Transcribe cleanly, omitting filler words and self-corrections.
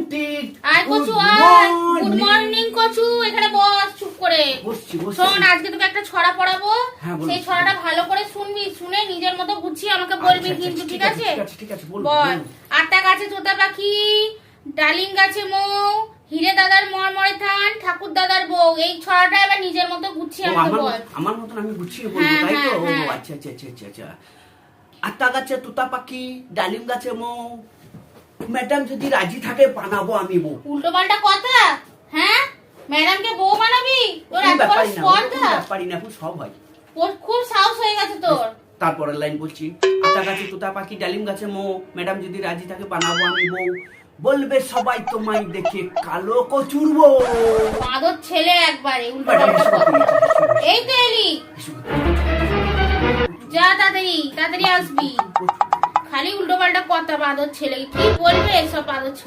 Romantic. আয় কচু আয়, গুড মর্নিং কচু, এখানে বস চুপ করে। বসছি। শোন, আজকে তোকে একটা ছড়া পড়াবো, হ্যাঁ, বলো। সেই ছড়াটা ভালো করে শুনবি, শুনে নিজের মতো গুছিয়ে আমাকে বলবি কিন্তু, ঠিক আছে? ঠিক আছে, বল। বল। আটটা গাছে তোতা পাখি, ডালিম গাছে মৌ, হিরে দাদার মরমরে থান, ঠাকুর দাদার বউ। এই ছড়াটা এবার নিজের মতো গুছিয়ে আমাকে বল। আমার মতন আমি গুছিয়ে বলবো, তাই তো? আচ্ছা। আটটা গাছে তোতা পাখি, ডালিম গাছে মৌ, ম্যাডাম যদি রাজি থাকে বানাবো আমি বউ। উল্টো পাল্টা কথা, হ্যাঁ? ম্যাডামকে বউ বানাবি? তোর এত বড় স্পর্ধা? পারি না, এখন সব হয়। ওর খুব সাহস হয়ে গেছে তোর। তারপরের লাইন বলছি, আটা গাছে তোতা পাখি, ডালিম গাছে মৌ, ম্যাডাম যদি রাজি থাকে বানাবো আমি বউ, বলবে সবাই তোমায় দেখে কালো কচুর বউ। বাঁদর ছেলে একবারে, উল্টো পাল্টা কথা। এই তো এলি, যা তাড়াতাড়ি আসবি। খালি উল্টো পাল্টা কথা, বাঁদর ছেলে। কি বলবে এসব বাঁদর ছেলে?